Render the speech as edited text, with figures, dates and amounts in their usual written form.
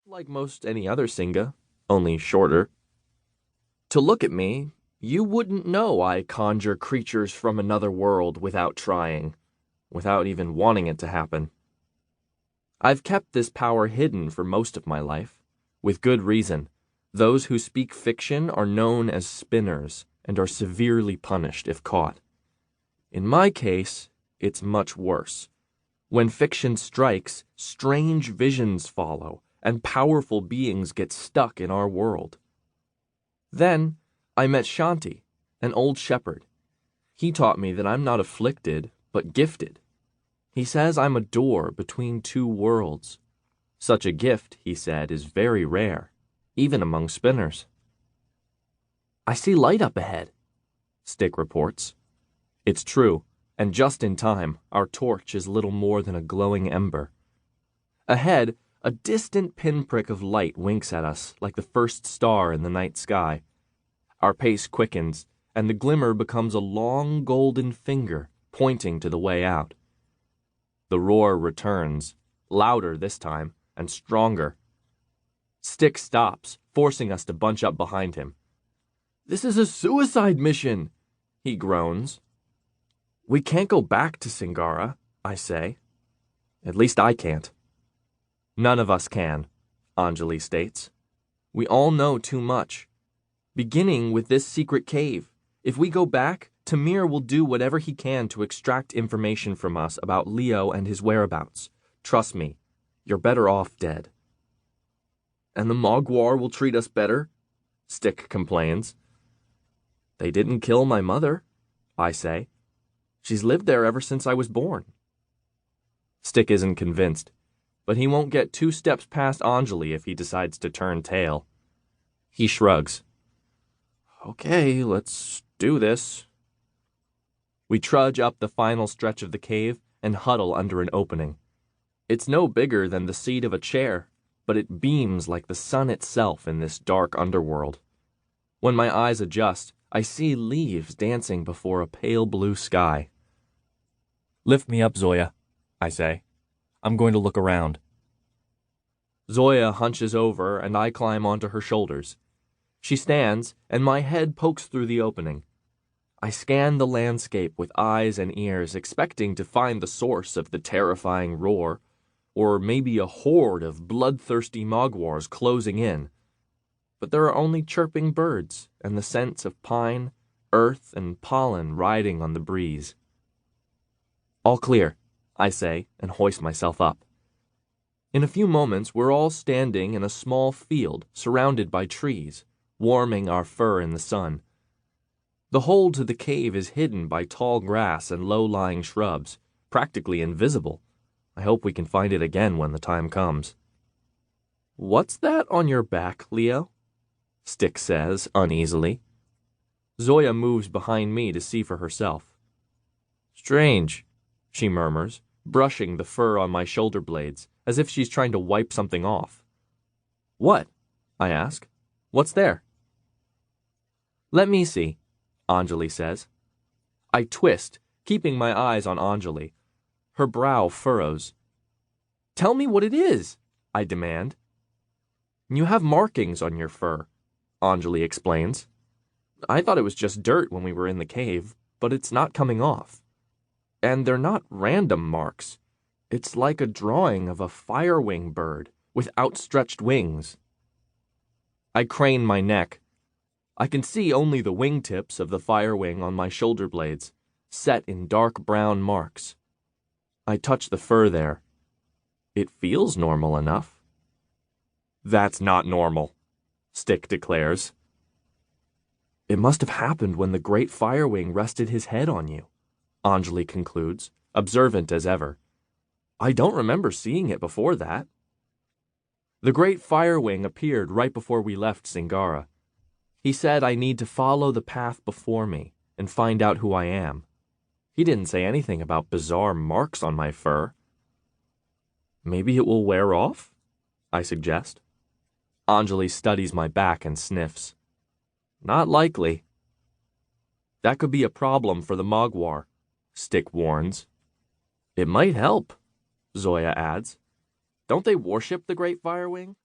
like most any other Singa, only shorter. To look at me, you wouldn't know I conjure creatures from another world without trying, without even wanting it to happen. I've kept this power hidden for most of my life, with good reason. Those who speak fiction are known as spinners and are severely punished if caught. In my case, it's much worse. When fiction strikes, strange visions follow, and powerful beings get stuck in our world. Then, I met Shanti, an old shepherd. He taught me that I'm not afflicted, but gifted. He says I'm a door between two worlds. Such a gift, he said, is very rare, even among spinners. I see light up ahead, Stick reports. It's true, and just in time, our torch is little more than a glowing ember. Ahead, a distant pinprick of light winks at us like the first star in the night sky. Our pace quickens, and the glimmer becomes a long golden finger pointing to the way out. The roar returns, louder this time, and stronger. Stick stops, forcing us to bunch up behind him. "This is a suicide mission," he groans. "We can't go back to Singara," I say. At least I can't. None of us can, Anjali states. We all know too much. Beginning with this secret cave, if we go back, Tamir will do whatever he can to extract information from us about Leo and his whereabouts. Trust me, you're better off dead. And the Maguar will treat us better? Stick complains. They didn't kill my mother, I say. She's lived there ever since I was born. Stick isn't convinced, but he won't get 2 steps past Anjali if he decides to turn tail. He shrugs. Okay, let's do this. We trudge up the final stretch of the cave and huddle under an opening. It's no bigger than the seat of a chair, but it beams like the sun itself in this dark underworld. When my eyes adjust, I see leaves dancing before a pale blue sky. Lift me up, Zoya, I say. I'm going to look around. Zoya hunches over and I climb onto her shoulders. She stands and my head pokes through the opening. I scan the landscape with eyes and ears, expecting to find the source of the terrifying roar, or maybe a horde of bloodthirsty Maguars closing in. But there are only chirping birds and the scents of pine, earth, and pollen riding on the breeze. All clear, I say, and hoist myself up. In a few moments, we're all standing in a small field surrounded by trees, warming our fur in the sun. The hole to the cave is hidden by tall grass and low-lying shrubs, practically invisible. I hope we can find it again when the time comes. What's that on your back, Leo? Stick says uneasily. Zoya moves behind me to see for herself. Strange, she murmurs, brushing the fur on my shoulder blades, as if she's trying to wipe something off. What? I ask. What's there? Let me see, Anjali says. I twist, keeping my eyes on Anjali. Her brow furrows. Tell me what it is, I demand. You have markings on your fur, Anjali explains. I thought it was just dirt when we were in the cave, but it's not coming off. And they're not random marks. It's like a drawing of a firewing bird with outstretched wings. I crane my neck. I can see only the wingtips of the firewing on my shoulder blades, set in dark brown marks. I touch the fur there. It feels normal enough. That's not normal, Stick declares. It must have happened when the great firewing rested his head on you, Anjali concludes, observant as ever. I don't remember seeing it before that. The great firewing appeared right before we left Singara. He said I need to follow the path before me and find out who I am. He didn't say anything about bizarre marks on my fur. Maybe it will wear off? I suggest. Anjali studies my back and sniffs. Not likely. That could be a problem for the Maguar, Stick warns. It might help, Zoya adds. Don't they worship the Great Firewing?